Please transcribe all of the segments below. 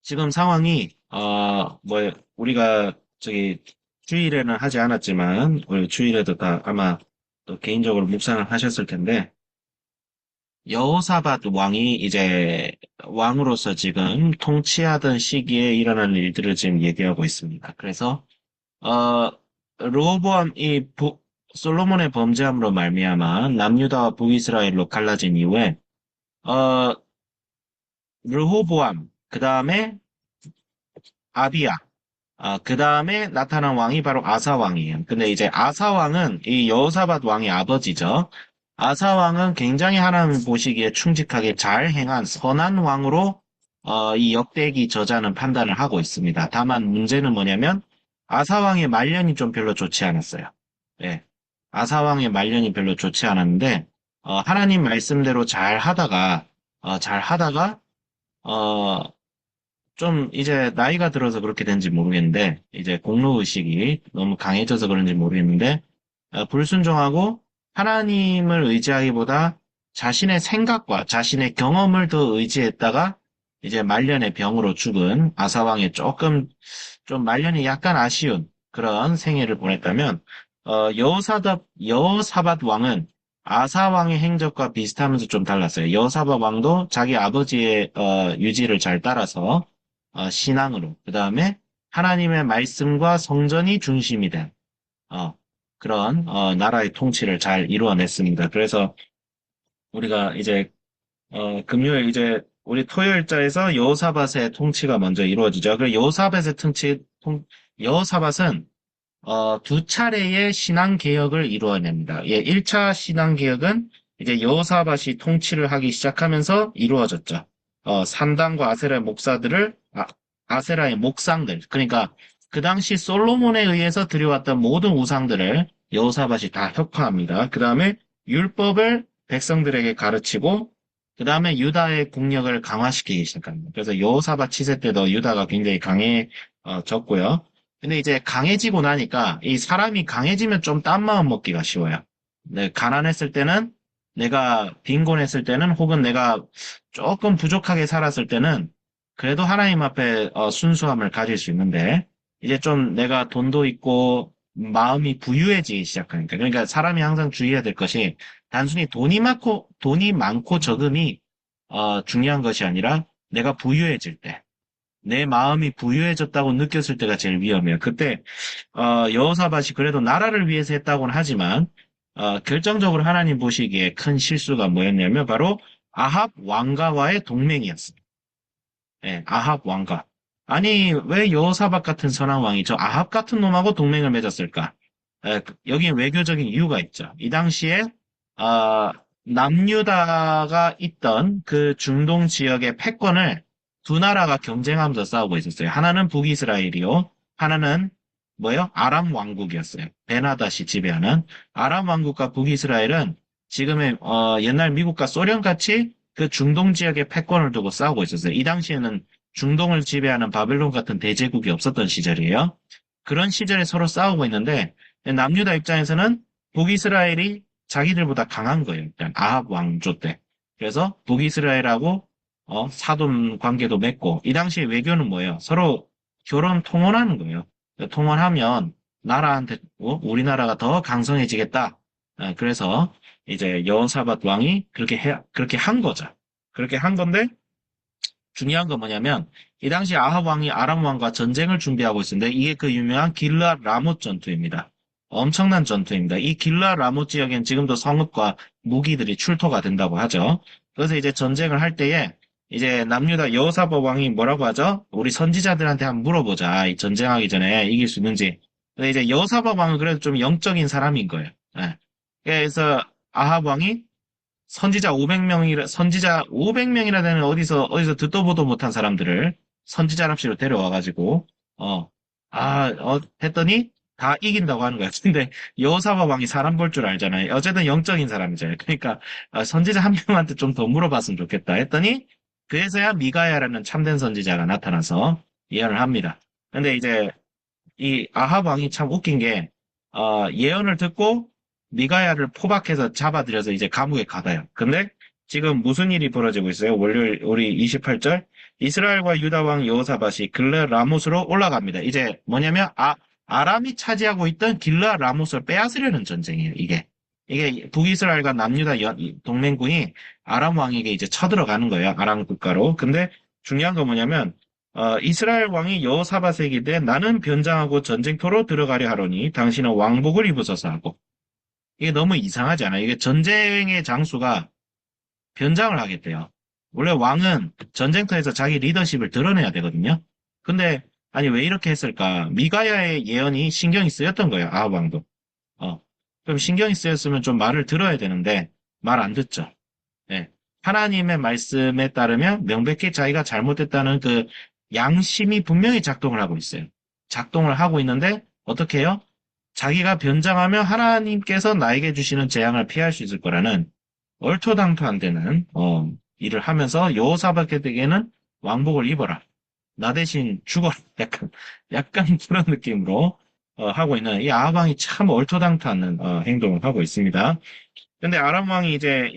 지금 상황이, 우리가 주일에는 하지 않았지만, 우리 주일에도 다 아마 또 개인적으로 묵상을 하셨을 텐데, 여호사밧 왕이 이제 왕으로서 지금 통치하던 시기에 일어난 일들을 지금 얘기하고 있습니다. 그래서, 어, 솔로몬의 범죄함으로 말미암아 남유다와 북이스라엘로 갈라진 이후에, 어, 르호보암, 그 다음에 아비야, 그 다음에 나타난 왕이 바로 아사 왕이에요. 근데 이제 아사 왕은 이 여호사밧 왕의 아버지죠. 아사 왕은 굉장히 하나님 보시기에 충직하게 잘 행한 선한 왕으로 이 역대기 저자는 판단을 하고 있습니다. 다만 문제는 뭐냐면 아사 왕의 말년이 좀 별로 좋지 않았어요. 예. 아사 왕의 말년이 별로 좋지 않았는데 하나님 말씀대로 잘 하다가 어, 좀 이제 나이가 들어서 그렇게 된지 모르겠는데, 이제 공로의식이 너무 강해져서 그런지 모르겠는데, 불순종하고 하나님을 의지하기보다 자신의 생각과 자신의 경험을 더 의지했다가 이제 말년의 병으로 죽은 아사왕의 좀 말년이 약간 아쉬운 그런 생애를 보냈다면, 여호사밧 왕은 아사왕의 행적과 비슷하면서 좀 달랐어요. 여호사밧 왕도 자기 아버지의 유지를 잘 따라서 신앙으로, 그 다음에 하나님의 말씀과 성전이 중심이 된, 어, 그런, 나라의 통치를 잘 이루어냈습니다. 그래서 우리가 이제, 금요일 이제, 우리 토요일자에서 여호사밧의 통치가 먼저 이루어지죠. 여호사밧은, 두 차례의 신앙 개혁을 이루어냅니다. 예, 1차 신앙 개혁은 이제 여호사밧이 통치를 하기 시작하면서 이루어졌죠. 산당과 아세라의 목상들, 그러니까 그 당시 솔로몬에 의해서 들여왔던 모든 우상들을 여호사밧이 다 혁파합니다. 그 다음에 율법을 백성들에게 가르치고, 그 다음에 유다의 국력을 강화시키기 시작합니다. 그래서 여호사밧 치세 때도 유다가 굉장히 강해졌고요. 근데 이제 강해지고 나니까 이 사람이 강해지면 좀 딴 마음 먹기가 쉬워요. 네, 가난했을 때는 내가 빈곤했을 때는 혹은 내가 조금 부족하게 살았을 때는 그래도 하나님 앞에 순수함을 가질 수 있는데 이제 좀 내가 돈도 있고 마음이 부유해지기 시작하니까 그러니까 사람이 항상 주의해야 될 것이 단순히 돈이 많고 적음이 중요한 것이 아니라 내가 부유해질 때 내 마음이 부유해졌다고 느꼈을 때가 제일 위험해요. 그때 여호사밧이 그래도 나라를 위해서 했다고는 하지만 결정적으로 하나님 보시기에 큰 실수가 뭐였냐면 바로 아합 왕가와의 동맹이었어요. 예, 아합 왕가. 아니 왜 여호사밧 같은 선한 왕이 저 아합 같은 놈하고 동맹을 맺었을까? 여기 외교적인 이유가 있죠. 이 당시에 아, 남유다가 있던 그 중동 지역의 패권을 두 나라가 경쟁하면서 싸우고 있었어요. 하나는 북이스라엘이요. 하나는 뭐요? 아람 왕국이었어요. 베나다시 지배하는 아람 왕국과 북이스라엘은 지금의 옛날 미국과 소련 같이 그 중동 지역의 패권을 두고 싸우고 있었어요. 이 당시에는 중동을 지배하는 바벨론 같은 대제국이 없었던 시절이에요. 그런 시절에 서로 싸우고 있는데 남유다 입장에서는 북이스라엘이 자기들보다 강한 거예요. 일단 아합 왕조 때. 그래서 북이스라엘하고 사돈 관계도 맺고 이 당시 외교는 뭐예요? 서로 결혼 통혼하는 거예요. 통혼하면 나라한테 우리나라가 더 강성해지겠다. 그래서 이제 여호사밧 왕이 그렇게 한 거죠. 그렇게 한 건데 중요한 건 뭐냐면 이 당시 아합 왕이 아람 왕과 전쟁을 준비하고 있었는데 이게 그 유명한 길르앗 라못 전투입니다. 엄청난 전투입니다. 이 길르앗 라못 지역엔 지금도 성읍과 무기들이 출토가 된다고 하죠. 그래서 이제 전쟁을 할 때에 이제 남유다 여호사밧 왕이 뭐라고 하죠? 우리 선지자들한테 한번 물어보자. 이 전쟁하기 전에 이길 수 있는지. 근데 이제 여호사밧 왕은 그래도 좀 영적인 사람인 거예요. 예. 그래서 아합 왕이 선지자 500명이나 되는 어디서 듣도 보도 못한 사람들을 선지자랍시로 데려와가지고, 했더니 다 이긴다고 하는 거야. 근데 여호사밧 왕이 사람 볼 줄 알잖아요. 어쨌든 영적인 사람이잖아요. 그러니까 선지자 한 명한테 좀 더 물어봤으면 좋겠다 했더니 그래서야 미가야라는 참된 선지자가 나타나서 예언을 합니다. 근데 이제 이 아합 왕이 참 웃긴 게 예언을 듣고 미가야를 포박해서 잡아들여서 이제 감옥에 가다요. 근데 지금 무슨 일이 벌어지고 있어요? 월요일, 우리 28절. 이스라엘과 유다 왕 여호사밧이 길르 라못으로 올라갑니다. 이제 뭐냐면, 아람이 차지하고 있던 길르 라못을 빼앗으려는 전쟁이에요, 이게. 이게 북이스라엘과 남유다 동맹군이 아람 왕에게 이제 쳐들어가는 거예요, 아람 국가로. 근데 중요한 건 뭐냐면, 이스라엘 왕이 여호사밧에게 이르되 나는 변장하고 전쟁터로 들어가려 하노니 당신은 왕복을 입으소서 하고. 이게 너무 이상하지 않아요? 이게 전쟁의 장수가 변장을 하겠대요. 원래 왕은 전쟁터에서 자기 리더십을 드러내야 되거든요. 근데 아니 왜 이렇게 했을까? 미가야의 예언이 신경이 쓰였던 거예요. 아합 왕도. 어. 그럼 신경이 쓰였으면 좀 말을 들어야 되는데 말 안 듣죠. 예. 하나님의 말씀에 따르면 명백히 자기가 잘못했다는 그 양심이 분명히 작동을 하고 있어요. 작동을 하고 있는데 어떻게 해요? 자기가 변장하면 하나님께서 나에게 주시는 재앙을 피할 수 있을 거라는 얼토당토 안 되는 일을 하면서 여호사밧에게는 왕복을 입어라. 나 대신 죽어라. 약간 그런 느낌으로 하고 있는 이 아합 왕이 참 얼토당토 않는 행동을 하고 있습니다. 근데 아람 왕이 이제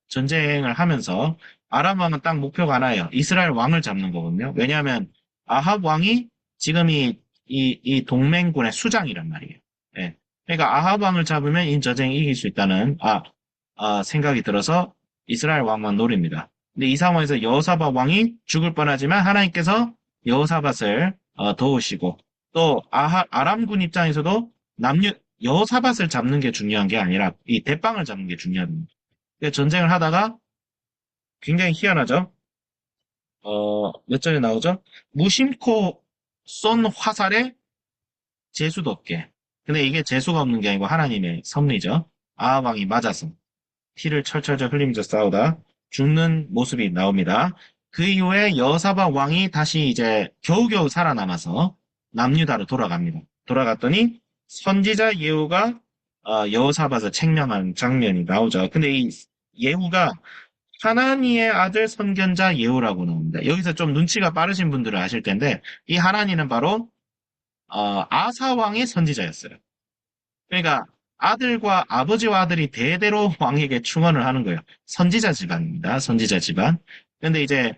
전쟁을 하면서 아람 왕은 딱 목표가 하나예요. 이스라엘 왕을 잡는 거거든요. 왜냐하면 아합 왕이 지금 이 동맹군의 수장이란 말이에요. 예. 그러니까 아합 왕을 잡으면 이 전쟁이 이길 수 있다는 생각이 들어서 이스라엘 왕만 노립니다. 근데 이 상황에서 여호사밧 왕이 죽을 뻔하지만 하나님께서 여호사밧을 도우시고 또 아람군 입장에서도 여호사밧을 잡는 게 중요한 게 아니라 이 대빵을 잡는 게 중요합니다. 전쟁을 하다가 굉장히 희한하죠. 몇 절에 나오죠? 무심코 쏜 화살에 재수도 없게. 근데 이게 재수가 없는 게 아니고 하나님의 섭리죠. 아합 왕이 맞아서 피를 철철철 흘리면서 싸우다 죽는 모습이 나옵니다. 그 이후에 여호사밧 왕이 다시 이제 겨우겨우 살아남아서 남유다로 돌아갑니다. 돌아갔더니 선지자 예후가 여호사밧을 책망한 장면이 나오죠. 근데 이 예후가 하나니의 아들 선견자 예후라고 나옵니다. 여기서 좀 눈치가 빠르신 분들은 아실 텐데 이 하나니는 바로 아사 왕의 선지자였어요. 그러니까 아들과 아버지와 아들이 대대로 왕에게 충언을 하는 거예요. 선지자 집안입니다. 선지자 집안. 근데 이제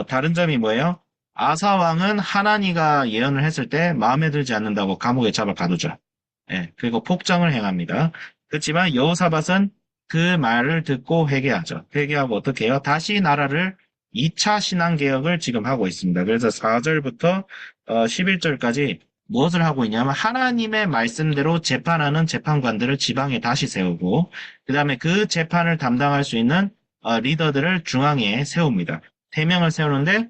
다른 점이 뭐예요? 아사 왕은 하나니가 예언을 했을 때 마음에 들지 않는다고 감옥에 잡아 가두죠. 예, 그리고 폭정을 행합니다. 그렇지만 여호사밧은 그 말을 듣고 회개하죠. 회개하고 어떻게 해요? 다시 나라를 2차 신앙개혁을 지금 하고 있습니다. 그래서 4절부터 11절까지 무엇을 하고 있냐면 하나님의 말씀대로 재판하는 재판관들을 지방에 다시 세우고 그 다음에 그 재판을 담당할 수 있는 리더들을 중앙에 세웁니다. 3명을 세우는데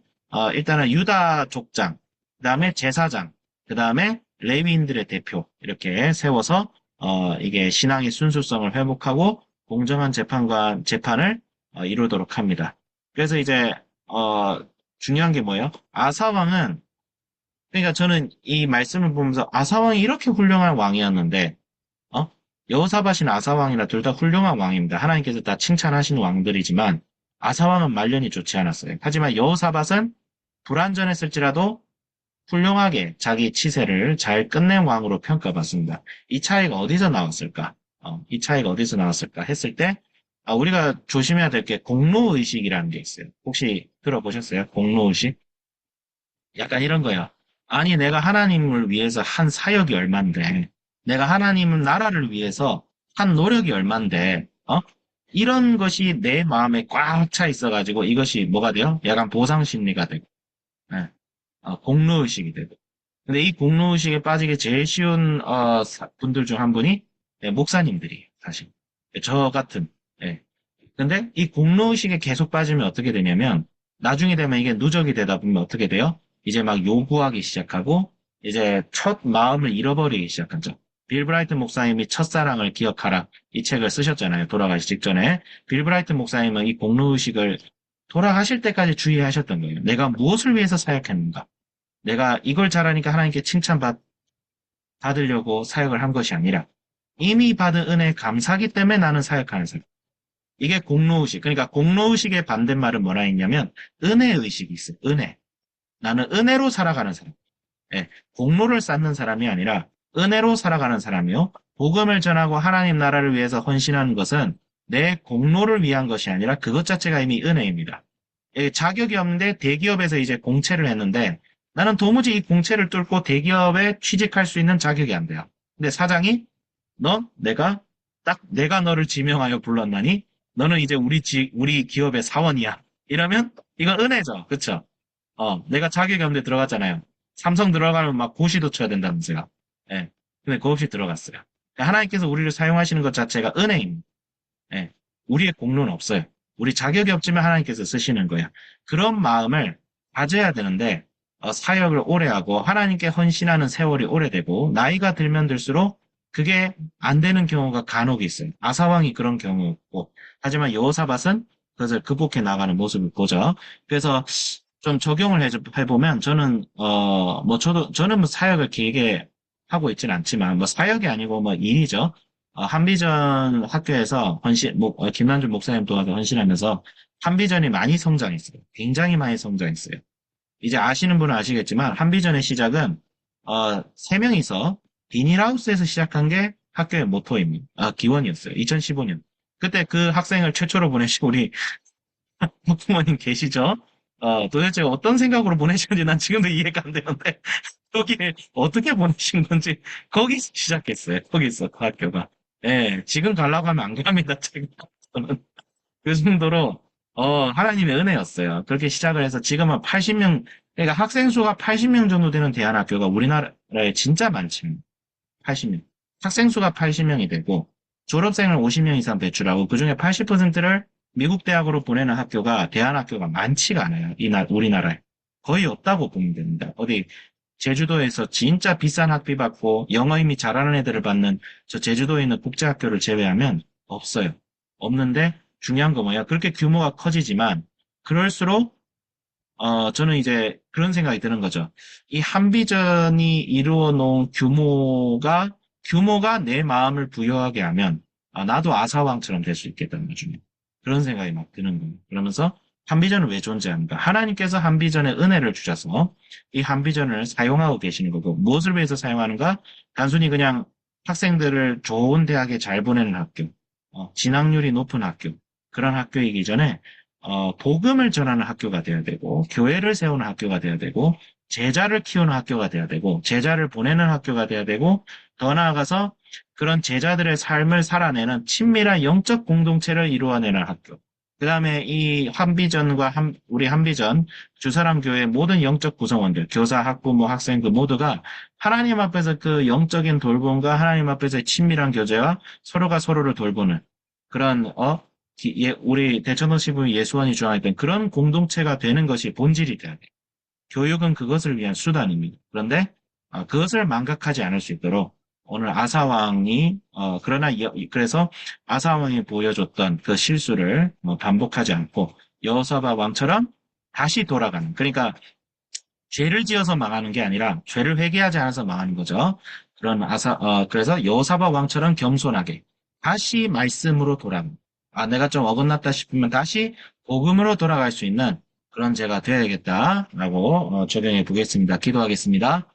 일단은 유다 족장, 그 다음에 제사장, 그 다음에 레위인들의 대표 이렇게 세워서 이게 신앙의 순수성을 회복하고 공정한 재판을 이루도록 합니다. 그래서 이제 중요한 게 뭐예요? 아사왕은 그러니까 저는 이 말씀을 보면서 아사왕이 이렇게 훌륭한 왕이었는데 여호사밧이나 아사왕이나 둘 다 훌륭한 왕입니다. 하나님께서 다 칭찬하신 왕들이지만 아사왕은 말년이 좋지 않았어요. 하지만 여호사밧은 불완전했을지라도 훌륭하게 자기 치세를 잘 끝낸 왕으로 평가받습니다. 이 차이가 어디서 나왔을까? 이 차이가 어디서 나왔을까 했을 때 우리가 조심해야 될 게 공로의식이라는 게 있어요. 혹시 들어보셨어요? 공로의식? 약간 이런 거예요. 아니, 내가 하나님을 위해서 한 사역이 얼만데, 내가 하나님 나라를 위해서 한 노력이 얼만데, 이런 것이 내 마음에 꽉 차 있어가지고 이것이 뭐가 돼요? 약간 보상심리가 되고, 예, 공로의식이 되고. 근데 이 공로의식에 빠지기 제일 쉬운 분들 중 한 분이 목사님들이에요, 사실. 저 같은. 예. 근데 이 공로의식에 계속 빠지면 어떻게 되냐면 나중에 되면 이게 누적이 되다 보면 어떻게 돼요? 이제 막 요구하기 시작하고 이제 첫 마음을 잃어버리기 시작하죠. 빌 브라이트 목사님이 첫사랑을 기억하라 이 책을 쓰셨잖아요. 돌아가시 직전에. 빌 브라이트 목사님은 이 공로의식을 돌아가실 때까지 주의하셨던 거예요. 내가 무엇을 위해서 사역했는가? 내가 이걸 잘하니까 하나님께 받으려고 사역을 한 것이 아니라 이미 받은 은혜에 감사하기 때문에 나는 사역하는 사람. 이게 공로의식. 그러니까 공로의식의 반대말은 뭐라 했냐면 은혜의식이 있어요. 은혜. 나는 은혜로 살아가는 사람. 예, 공로를 쌓는 사람이 아니라 은혜로 살아가는 사람이요. 복음을 전하고 하나님 나라를 위해서 헌신하는 것은 내 공로를 위한 것이 아니라 그것 자체가 이미 은혜입니다. 자격이 없는데 대기업에서 이제 공채를 했는데 나는 도무지 이 공채를 뚫고 대기업에 취직할 수 있는 자격이 안 돼요. 근데 사장이 내가 너를 지명하여 불렀나니 너는 이제 우리 기업의 사원이야. 이러면 이건 은혜죠. 그쵸? 내가 자격이 없는데 들어갔잖아요. 삼성 들어가면 막 고시도 쳐야 된다면서요. 예. 근데 그거 없이 들어갔어요. 그러니까 하나님께서 우리를 사용하시는 것 자체가 은혜입니다. 예. 우리의 공로는 없어요. 우리 자격이 없지만 하나님께서 쓰시는 거예요. 그런 마음을 가져야 되는데, 사역을 오래 하고 하나님께 헌신하는 세월이 오래되고 나이가 들면 들수록 그게 안 되는 경우가 간혹 있어요. 아사왕이 그런 경우였고, 하지만 여호사밧은 그것을 극복해 나가는 모습을 보죠. 그래서 좀 적용을 해보면 저는 뭐 사역을 길게 하고 있지는 않지만 뭐 사역이 아니고 뭐 일이죠. 한비전 학교에서 김남준 목사님 도와서 헌신하면서 한비전이 많이 성장했어요. 굉장히 많이 성장했어요. 이제 아시는 분은 아시겠지만 한비전의 시작은 세 명이서 비닐하우스에서 시작한 게 학교의 모토입니다. 기원이었어요. 2015년. 그때 그 학생을 최초로 보내신 우리 부모님 계시죠? 도대체 어떤 생각으로 보내셨는지 난 지금도 이해가 안 되는데 거기를 어떻게 보내신 건지 거기서 시작했어요. 거기서 그 학교가. 예, 지금 가려고 하면 안 갑니다. 저는 그 정도로 하나님의 은혜였어요. 그렇게 시작을 해서 지금은 80명, 그러니까 학생 수가 80명 정도 되는 대안학교가 우리나라에 진짜 많습니다. 80명. 학생 수가 80명이 되고 졸업생을 50명 이상 배출하고 그중에 80%를 미국 대학으로 보내는 학교가 대안학교가 많지가 않아요. 우리나라에. 거의 없다고 보면 됩니다. 어디 제주도에서 진짜 비싼 학비 받고 영어 이미 잘하는 애들을 받는 저 제주도에 있는 국제학교를 제외하면 없어요. 없는데 중요한 거 뭐야? 그렇게 규모가 커지지만 그럴수록 저는 이제 그런 생각이 드는 거죠. 이 한비전이 이루어 놓은 규모가 내 마음을 부여하게 하면 나도 아사왕처럼 될 수 있겠다는 거죠. 그런 생각이 막 드는 거예요. 그러면서 한비전은 왜 존재합니까? 하나님께서 한비전에 은혜를 주셔서 이 한비전을 사용하고 계시는 거고 무엇을 위해서 사용하는가? 단순히 그냥 학생들을 좋은 대학에 잘 보내는 학교, 진학률이 높은 학교, 그런 학교이기 전에 복음을 전하는 학교가 되어야 되고 교회를 세우는 학교가 되어야 되고 제자를 키우는 학교가 되어야 되고 제자를 보내는 학교가 되어야 되고 더 나아가서 그런 제자들의 삶을 살아내는 친밀한 영적 공동체를 이루어내는 학교. 그 다음에 이 한비전과 우리 한비전 주사람 교회 모든 영적 구성원들, 교사, 학부모, 학생들 모두가 하나님 앞에서 그 영적인 돌봄과 하나님 앞에서의 친밀한 교제와 서로가 서로를 돌보는 그런 우리 대천도 시부 예수원이 주장했던 그런 공동체가 되는 것이 본질이 돼야 돼요. 교육은 그것을 위한 수단입니다. 그런데 그것을 망각하지 않을 수 있도록 오늘 아사왕이 그래서 아사왕이 보여줬던 그 실수를 반복하지 않고 여호사밧 왕처럼 다시 돌아가는, 그러니까 죄를 지어서 망하는 게 아니라 죄를 회개하지 않아서 망하는 거죠. 그래서 여호사밧 왕처럼 겸손하게 다시 말씀으로 돌아가는, 내가 좀 어긋났다 싶으면 다시 복음으로 돌아갈 수 있는 그런 제가 되어야겠다라고 적용해 보겠습니다. 기도하겠습니다.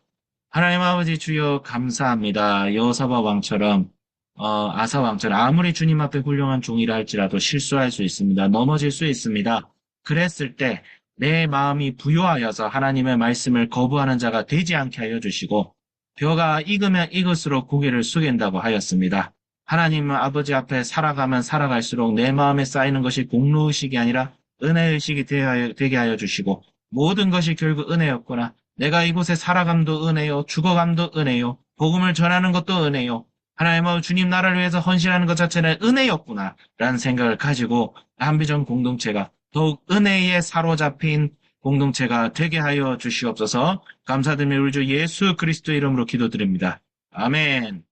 하나님 아버지 주여 감사합니다. 여호사밧 왕처럼 아사 왕처럼 아무리 주님 앞에 훌륭한 종이라 할지라도 실수할 수 있습니다. 넘어질 수 있습니다. 그랬을 때 내 마음이 부요하여서 하나님의 말씀을 거부하는 자가 되지 않게 하여 주시고 벼가 익으면 익을수록 고개를 숙인다고 하였습니다. 하나님 아버지 앞에 살아가면 살아갈수록 내 마음에 쌓이는 것이 공로의식이 아니라 은혜의식이 되게 하여 주시고 모든 것이 결국 은혜였구나. 내가 이곳에 살아감도 은혜요, 죽어감도 은혜요, 복음을 전하는 것도 은혜요. 하나님 주님 나라를 위해서 헌신하는 것 자체는 은혜였구나 라는 생각을 가지고 한비전 공동체가 더욱 은혜에 사로잡힌 공동체가 되게 하여 주시옵소서. 감사드리며 우리 주 예수 그리스도 이름으로 기도드립니다. 아멘.